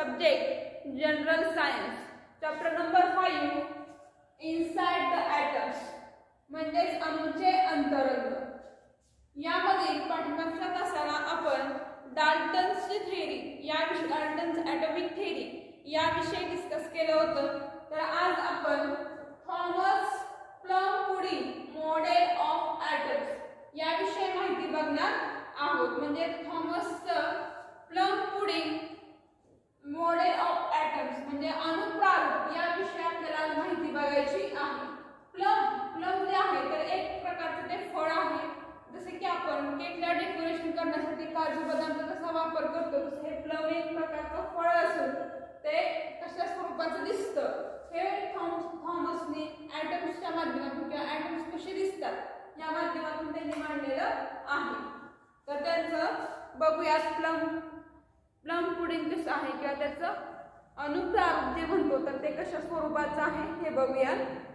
Subject general science, chapter number 5 inside the atoms म्हणजेच अणूचे अंतरंग. यामध्ये पाठीमागच्या तासाला आपण डाल्टन्सची थेअरी याविषयी, डाल्टन्स ॲटॉमिक थेअरी याविषयी डिस्कस केलं होतं. तर आज आपण Thomas plum pudding model of atoms याविषयी माहिती बघणार आहोत. म्हणजे थॉमसचं प्लम-पुडिंग मॉडेल ऑफ ॲटम्स म्हणजे अणुप्रारूप याविषयी आपल्याला माहिती बघायची आहे. प्लम जे आहे तर एक प्रकारचं ते फळ आहे. जसे की आपण केकला डेकोरेशन करण्यासाठी काजू बदामचा कसा वापर करतो, तसे हे प्लम एक प्रकारचं फळ असून ते कशा स्वरूपाचं दिसतं हे थॉमसने ॲटम्सच्या माध्यमातून किंवा ॲटम्स कसे दिसतात या माध्यमातून त्यांनी मांडलेलं आहे. तर त्यांचं बघूयात प्लम पुडिंग कसं आहे किंवा त्याचं अणुप्रारूप जे म्हणतो तर ते कशा स्वरूपाचं आहे हे बघूया.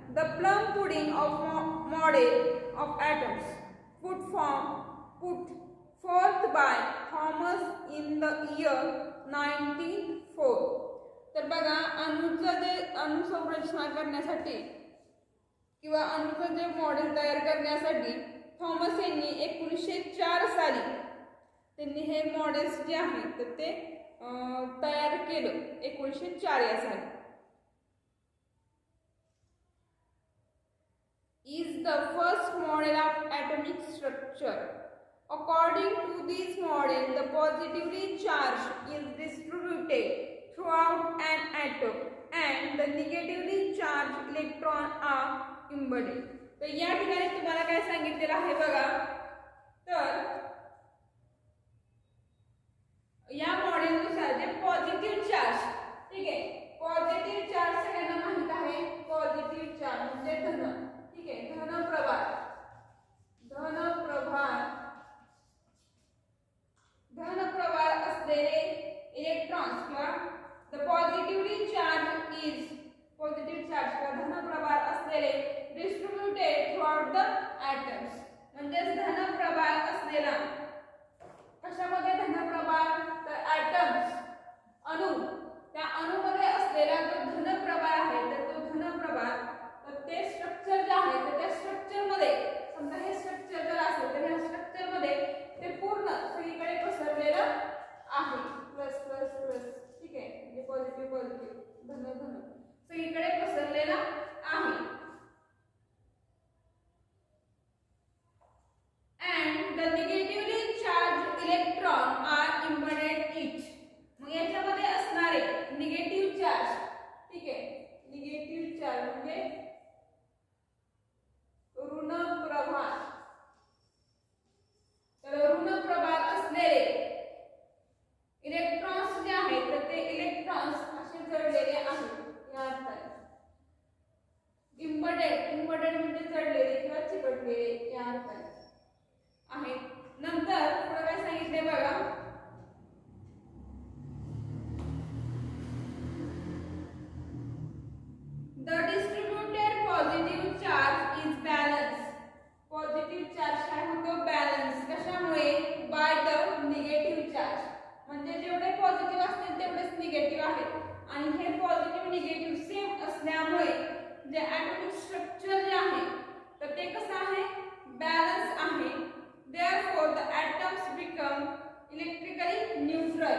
The plum pudding of model of atoms put forth by Thomas in the year 1904. तर बघा अणूचं जे अणुसंरचना करण्यासाठी किंवा अणूचं जे मॉडेल तयार करण्यासाठी थॉमस यांनी 1904 साली त्यांनी हे मॉडेल्स जे आहेत तर ते तयार केलं 1904 या साली. Is the first model of atomic structure. According to this model, the positively charged is distributed throughout an atom and the negatively charged electron are embedded. तर या ठिकाणी तुम्हाला काय सांगितलेलं आहे बघा. तर या मॉडेलनुसार जे पॉझिटिव्ह चार्ज, ठीक आहे, पॉझिटिव्ह चार्ज सगळ्यांना माहित आहे. पॉझिटिव्ह चार्ज म्हणजे धन, ठीक आहे, धनप्रभार असलेले इलेक्ट्रॉन्स किंवा the positively charge is positive charge किंवा धनप्रभार असलेले डिस्ट्रीब्युटेड थ्रूआउट द ॲटम्स म्हणजे धनप्रभार असलेला. कशामध्ये धनप्रभार तर ॲटम्स अणु, त्या अणुमध्ये असलेला जो धनप्रभार आहे तर तो धनप्रभार तर ते स्ट्रक्चर जे आहे तर त्या स्ट्रक्चर मध्ये समजा हे स्ट्रक्चर जर असेल तर ह्या स्ट्रक्चर मध्ये ते पूर्ण सगळीकडे पसरलेलं आहे. प्लस प्लस प्लस, ठीक आहे, म्हणजे पॉझिटिव्ह पॉझिटिव्ह धन धन सगळीकडे पसरलेला आहे. and the negatively charged electron are embedded each. मग याच्यामध्ये असणारे निगेटिव्ह चार्ज, ठीक आहे, निगेटिव्ह चार्ज म्हणजे ऋण प्रभार. तर ऋण प्रभार असलेले इलेक्ट्रॉन्स जे आहेत तर ते इलेक्ट्रॉन्स असे जडलेले आहेत या अर्थाने. इम्बेडेड म्हणजे जडलेले किंवा चिकटलेले या अर्थाने आहेत. नंतर पुढे काय सांगितले बघा. The distributed positive charge is balance. Positive charge काय होतो बॅलन्स. कशामुळे बाय द निगेटिव्ह चार्ज म्हणजे जेवढे पॉझिटिव्ह असतील तेवढेच निगेटिव्ह आहेत आणि हे पॉझिटिव्ह निगेटिव्ह सेम असल्यामुळे जे ॲटॉमिक स्ट्रक्चर जे आहे तर ते कसं आहे बॅलन्स आहे. Therefore the atoms become electrically neutral.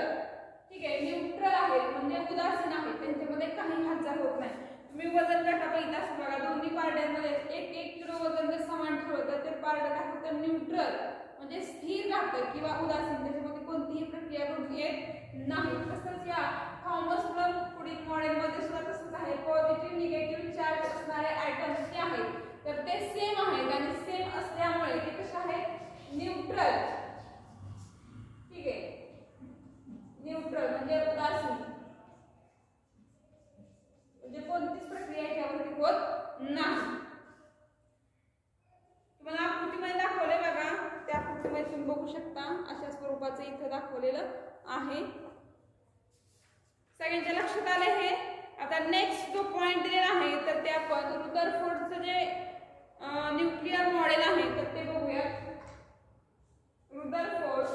ठीक आहे, न्यूट्रल आहेत म्हणजे उदासीन आहेत, त्यांच्यामध्ये काही हालचाल होत नाही. तुम्ही वजन काटा बघितला असेल बघा, दोन्ही पार्ट्यांमध्ये 1 किलो वजन जर समान ठेवलं तर ते पार्ट काय होतं न्यूट्रल म्हणजे स्थिर राहतं किंवा उदासीन, त्याच्यामध्ये कोणतीही प्रक्रिया घडू येत नाही. तसंच या थॉमस प्लम पुडिंग मॉडेलमध्ये सुद्धा तसंच आहे. पॉझिटिव्ह निगेटिव्ह चार्ज असणारे ॲटम्स जे आहेत तर ते सेम आहेत आणि सेम असल्यामुळे ते कसे आहेत न्यूट्रल. ठीक आहे, न्यूट्रल म्हणजे उदासीन म्हणजे कोणतीच प्रक्रिया याच्यावरती होत नाही. तुम्हाला आकृतीमध्ये दाखवले बघा, त्या आकृतीमध्ये तुम्ही बघू शकता अशा स्वरूपाचं इथं दाखवलेलं आहे. सगळ्यांच्या लक्षात आले हे. आता नेक्स्ट जो पॉइंट दिलेला आहे तर ते आपण रुदरफोर्डचं जे न्यूक्लिअर मॉडेल आहे तर ते बघूया. रुदरफोर्ड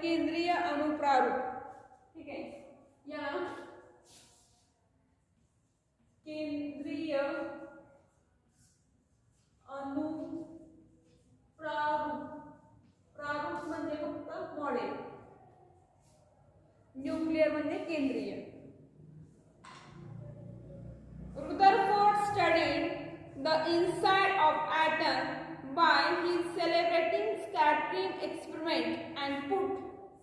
केंद्रीय अणुप्रारूप. ठीक आहे, या केंद्रीय अणुप्रारूप, प्रारूप म्हणजे फक्त मॉडेल, न्यूक्लियर म्हणजे केंद्रीय. Rutherford studied the inside of atom by his celebrating scattering experiment and put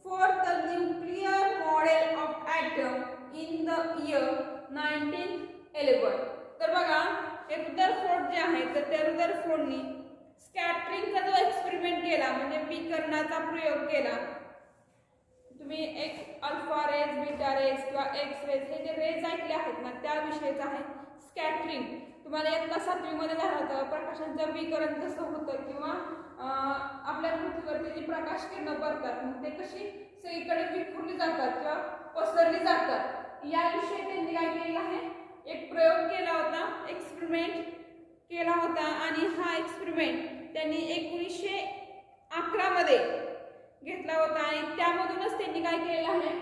forth the nuclear model of atom in the year 1911. तर बघा, हे रुदरफोर्ड जे आहे तर त्या रुदरफोर्डनी स्कॅटरिंगचा जो एक्सपेरिमेंट केला म्हणजे विकर्णाचा प्रयोग केला. तुम्ही एक अल्फा रेज, बीटा रेज किंवा एक्स रेज हे जे रेज ऐकले आहेत ना त्याविषयीच आहे स्कॅटरिंग. तुम्हाला इयत्ता 7वी मध्ये झालं होतं प्रकाशाचं विकरण कसं होतं किंवा आपल्या पृथ्वीवरती जी प्रकाश किरणं पडतात मग ते कशी सगळीकडे विखुरली जातात किंवा पसरली जातात याविषयी त्यांनी काय केलं आहे, एक प्रयोग केला होता, एक्सपेरिमेंट केला होता. आणि हा एक्सपेरिमेंट त्यांनी 1911 मध्ये घेतला होता आणि त्यामधूनच त्यांनी काय केलं आहे,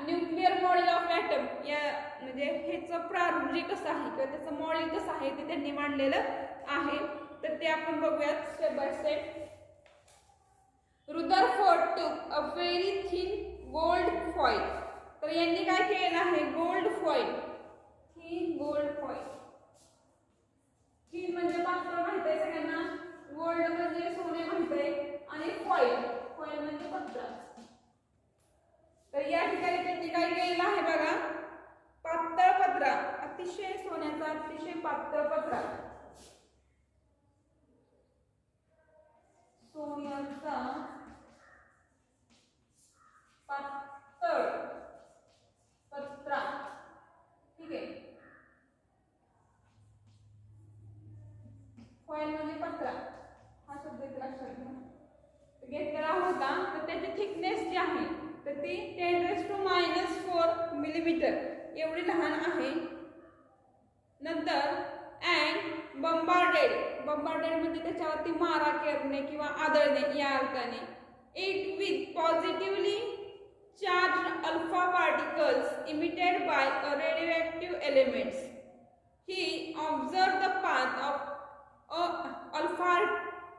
न्यूक्लिअर मॉडेल ऑफ ॲटम या म्हणजे ह्याचं प्रारूप जे कसं आहे किंवा त्याचं मॉडेल कसं आहे ते त्यांनी मांडलेलं आहे. तर ते आपण बघूयात स्टेप बाय स्टेप. रुदरफोर्ड टूक a very thin gold foil. तर यांनी काय केलं आहे, gold foil, thin gold foil. Thin म्हणजे पातळ माहित आहे सगळ्यांना, गोल्ड म्हणजे सोने माहित आहे आणि फॉईल, फॉईल म्हणजे पत्रा. तर या ठिकाणी त्यांनी काय केलेलं आहे बघा, पातळ पत्रा, अतिशय सोन्याचा अतिशय पातळ पत्रा, सोन्याचा पातळ पत्रा. ठीक आहे, फॉईल म्हणजे पत्रा हा शब्द लक्षात घेतलेला होता. तर त्याची थिकनेस जी आहे तर ती 10⁻⁴ मिलीमीटर एवढी लहान आहे. नंतर अँड बंबार्डेड, बंबार्डेड म्हणजे त्याच्यावरती मारा करणे किंवा आदळणे या अर्थाने. It with positively charged alpha particles emitted by radioactive elements. He observe the path of alpha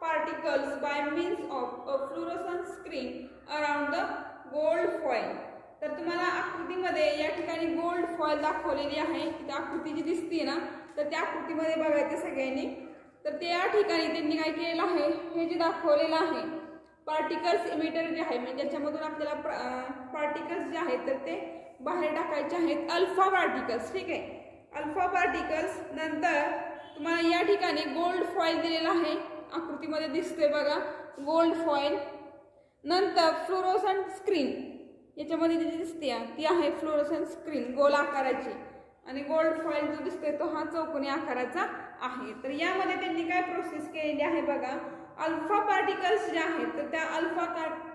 particles by means of a fluorescent screen around the gold foil. तर तुम्हाला आकृतीमध्ये या ठिकाणी गोल्ड फॉईल दाखवलेली आहे. त्या आकृती जी दिसते ना तर त्या आकृतीमध्ये बघायचं सगळ्यांनी. तर त्या ठिकाणी त्यांनी काय केलेलं आहे, हे जे दाखवलेलं आहे पार्टिकल्स इमिटर जे आहे म्हणजे ज्याच्यामधून आपल्याला पार्टिकल्स जे आहेत तर ते बाहेर टाकायचे आहेत, अल्फा पार्टिकल्स. ठीक आहे, अल्फा पार्टिकल्स. नंतर तुम्हाला या ठिकाणी गोल्ड फॉईल दिलेला आहे, आकृतीमध्ये दिसते बघा गोल्ड फॉईल. नंतर फ्लोरोसंट स्क्रीन, याच्यामध्ये जी दिसते ती आहे फ्लोरोसंट स्क्रीन गोल आकाराची आणि गोल्ड फॉईल जो दिसतोय तो हा चौकोनी आकाराचा आहे. तर यामध्ये त्यांनी काय प्रोसेस केलेली आहे बघा, अल्फा पार्टिकल्स जे आहेत तर त्या अल्फा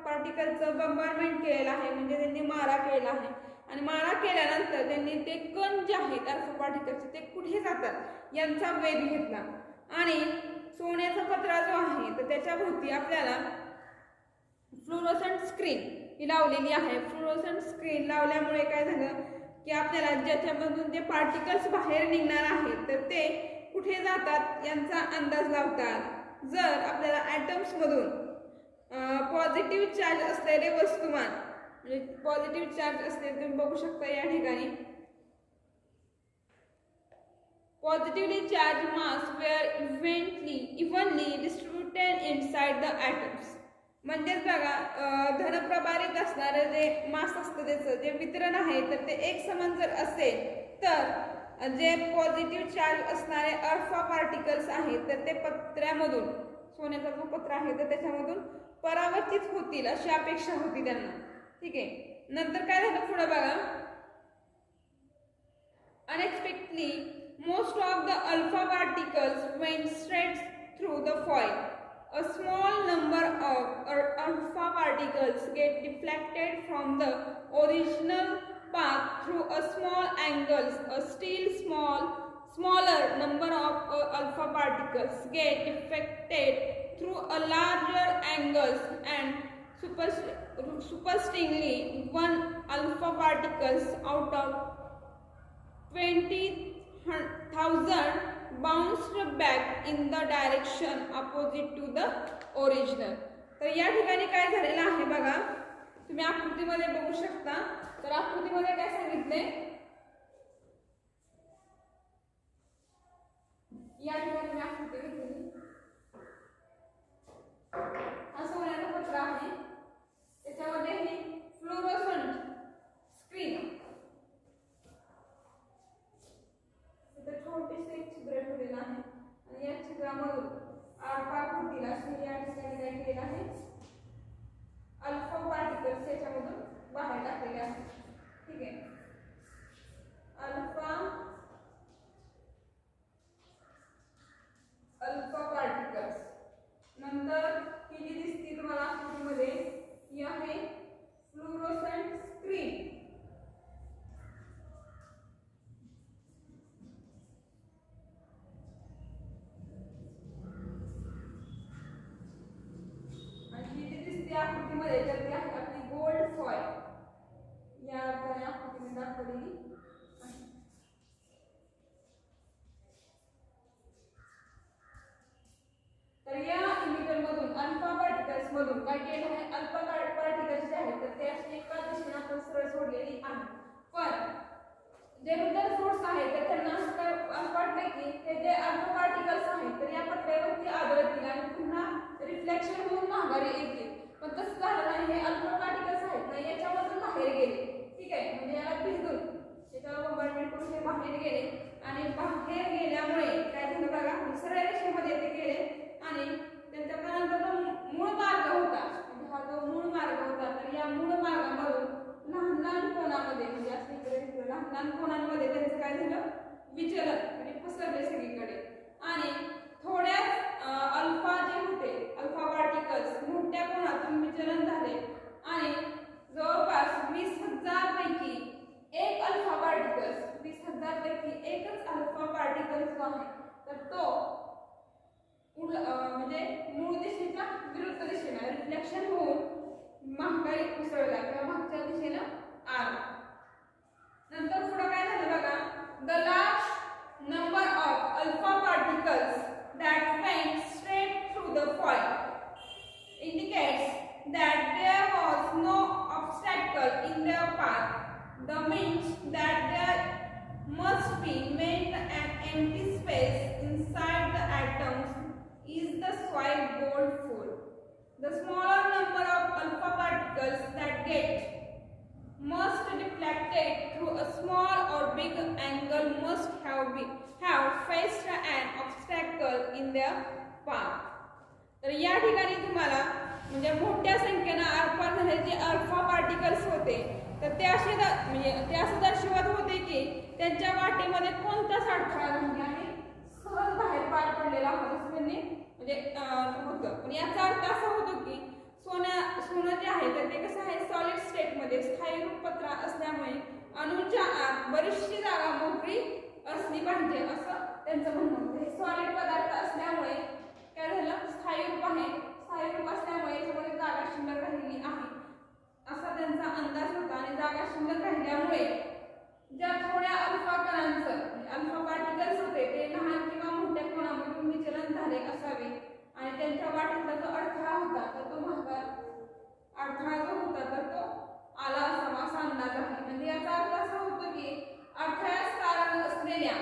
पार्टिकलचं बंबार्डमेंट केलेलं आहे म्हणजे त्यांनी मारा केला आहे. आणि मारा केल्यानंतर त्यांनी ते कण जे आहेत अल्फा पार्टिकल्सचे ते कुठे जातात यांचा वेध घेतला आणि सोन्याचा पत्रा जो आहे तर त्याच्या भोवती आपल्याला फ्लोरोसंट स्क्रीन ही लावलेली आहे. फ्लोरोसंट स्क्रीन लावल्यामुळे काय झालं की आपल्याला ज्याच्यामधून जे पार्टिकल्स बाहेर निघणार आहेत तर ते कुठे जातात यांचा अंदाज लावतात. जर आपल्याला ॲटम्समधून पॉझिटिव्ह चार्ज असलेले वस्तुमान म्हणजे पॉझिटिव्ह चार्ज असलेले तुम्ही बघू शकता या ठिकाणी positively charged mass were evenly distributed inside the atoms. म्हणजेच बघा धनप्रभारित असणारे जे मास असतं त्याचं जे वितरण आहे तर ते एक समान जर असेल तर जे पॉझिटिव्ह चार्ज असणारे अल्फा पार्टिकल्स आहेत तर ते पत्र्यामधून सोन्याचा जो पत्रा आहे तर त्याच्यामधून परावर्तित होतील अशी अपेक्षा होती त्यांना. ठीक आहे, नंतर काय झालं पुढे बघा, unexpectedly most of the alpha particles went straight through the foil. A small number of alpha particles get deflected from the original path through a small angles. A still smaller number of alpha particles get deflected through a larger angles and superstingly 1 alpha particles out of 20,000 bounced back in the direction opposite to the original. तर या ठिकाणी काय झालेलं आहे बघा, तुम्ही आकृतीमध्ये बघू शकता. तर आकृतीमध्ये काय सांगितले, या ठिकाणी आकृती घेतली, हा सोन्याचं पत्र आहे, त्याच्यामध्ये ही फ्लोरोसंट स्क्रीन, इथे छोटेसे एक छिद्र ठेवलेलं आहे आणि या छिद्रामधून आरपार होतील असे या ठिकाणी काय केलेलं आहे, अल्फा पार्टिकल्स याच्यामधून बाहेर टाकलेले आहेत. ठीक आहे, अल्फा पार्टिकल्स. नंतर ही जी दिसते तुम्हाला आकृतीमध्ये ही आहे फ्लोरोसंट स्क्रीन. आणि ही जी दिसते आकृतीमध्ये तर ती आहे आपली गोल्ड फॉईल. या अर्थाने आकृतीने दाखवलेली. तर या इमिटर मधून अल्फा पार्टिकल्स मधून काय केलं आहे, अल्फा पार्टिकल्स जे आहेत तर ते असे एका दिशेने आपण सरळ सोडलेली आहे. पण जे रुदर फोर्स आहे तर त्यांना असं काय वाटलं की ते जे अल्फा पार्टिकल्स आहेत तर या पत्र्यावरती आदळतील आणि पुन्हा रिफ्लेक्शन होऊन माघारी येतील. पण तसं झालं नाही, हे अल्फा पार्टिकल्स आहेत ना याच्यामधून बाहेर गेले. ठीक आहे, म्हणजे याला भिजून त्याच्यावर बंबार्डमेंट करून ते बाहेर गेले आणि बाहेर गेल्यामुळे काय झालं बघा, सरळ रेषेमध्ये ते गेले आणि त्यांचा पर्यंत जो मूळ मार्ग होता, हा जो मूळ मार्ग होता तर या मूळ मार्गामधून लहान लहान कोणामध्ये म्हणजे असं इकडे लहान लहान कोणांमध्ये त्यांचं काय झालं, विचलन म्हणजे पसरले सगळीकडे. आणि थोड्या अल्फा जे होते अल्फा पार्टिकल्स मोठ्या कोणातून विचलन झाले आणि जवळपास 20,000 पैकी एक अल्फा पार्टिकल्स, 20,000 पैकी एकच अल्फा पार्टिकल्स जो आहे तर तो म्हणजे मूळ दिशेच्या विरुद्ध दिशेला रिफ्लेक्शन होऊन माघारी उसळला किंवा मागच्या दिशेला आला. नंतर पुढे काय झालं बघा, the large number of alpha particles that went straight through the foil indicates that there was no obstacle in their path. The means that there must be made an empty space inside the atoms is the soil gold full. The smaller number of alpha particles that get must deflected through a small or big angle must have faced an obstacle in their path. तर या ठिकाणी तुम्हाला म्हणजे मोठ्या संख्येने आरपार झालेले जे अल्फा पार्टिकल्स होते तर ते असे म्हणजे ते असं दर्शवत होते की त्यांच्या वाटेमध्ये कोणताच अडथळा नाही आणि सहज बाहेर पार पडलेला होता त्यांनी म्हणजे होतं. पण याचा अर्थ असा होतो की सोनं जे आहे तर ते कसं आहे सॉलिड स्टेटमध्ये स्थायी रूपपत्र असल्यामुळे अणूच्या आत बरीचशी जागा मोकळी असली पाहिजे असं त्यांचं म्हणणं होतं. हे सॉलिड पदार्थ असल्यामुळे काय झालं, स्थायी रूप आहे, स्थायी रूप असल्यामुळे याच्यामध्ये जागा शिल्लक राहिली आहे असा त्यांचा अंदाज होता. आणि जागा शिल्लक राहिल्यामुळे ज्या थोड्या अल्फा कणांचं अल्फा पार्टिकल्स होते ते लहान किंवा मोठ्या कोणामधून विचलन झाले असावे आणि त्यांच्या वाटेतला जो अडथळा होता तर तो अडथळा जो होता तर तो आला असावा असा अंदाज आहे. म्हणजे याचा अर्थ असा होतो की अडथळ्यास कारण असलेल्या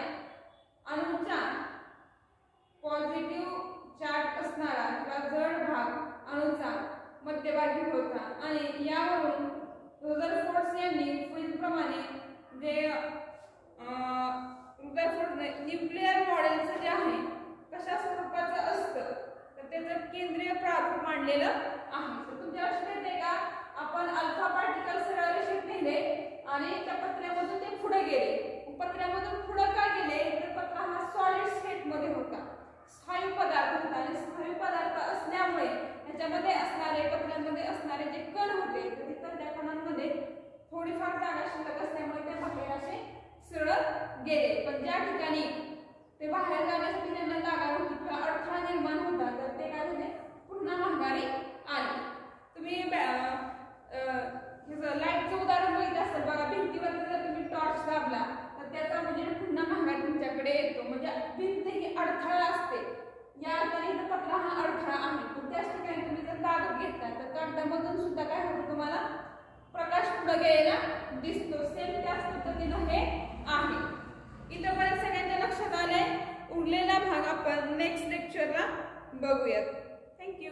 अणूच्या पॉझिटिव्ह चार्ज असणारा किंवा जड भाग अणूचा मध्यभागी होता. आणि यावरून रदरफोर्ड यांनी पुढीलप्रमाणे जे न्यूक्लिअर मॉडेलचं जे आहे कशा स्वरूपाचं असतं तर त्याचं केंद्रीय प्रारूप मांडलेलं आहे. तर तुमच्या लक्षात येते का, आपण अल्फा पार्टिकल सरळ रेषेत नेले आणि त्या पत्र्यामधून ते पुढे गेले. पत्र्यामधून पुढे का गेले तर पत्रा हा सॉलिड स्टेट मध्ये होता, स्थायू पदार्थ होता आणि स्थायू पदार्थ असल्यामुळे त्याच्यामध्ये असणारे पत्र्यांमध्ये असणारे जे कण होते तर तिथं त्या कणांमध्ये थोडीफार जागा शिल्लक असल्यामुळे ते बाहेर असे सरळ गेले. पण ज्या ठिकाणी ते बाहेर जाण्यासाठी त्यांना जागा होती किंवा अडथळा निर्माण होता तर ते काय झाले, पुन्हा माघारी आले. तुम्ही पडद्यामधून सुद्धा काय होतं तुम्हाला प्रकाश पुढे गेलेला दिसतो. सेम त्याच पद्धतीनं हे आहे. इथपर्यंत सगळ्यांच्या लक्षात आलंय. उरलेला भाग आपण नेक्स्ट लेक्चरला बघूयात. थँक्यू.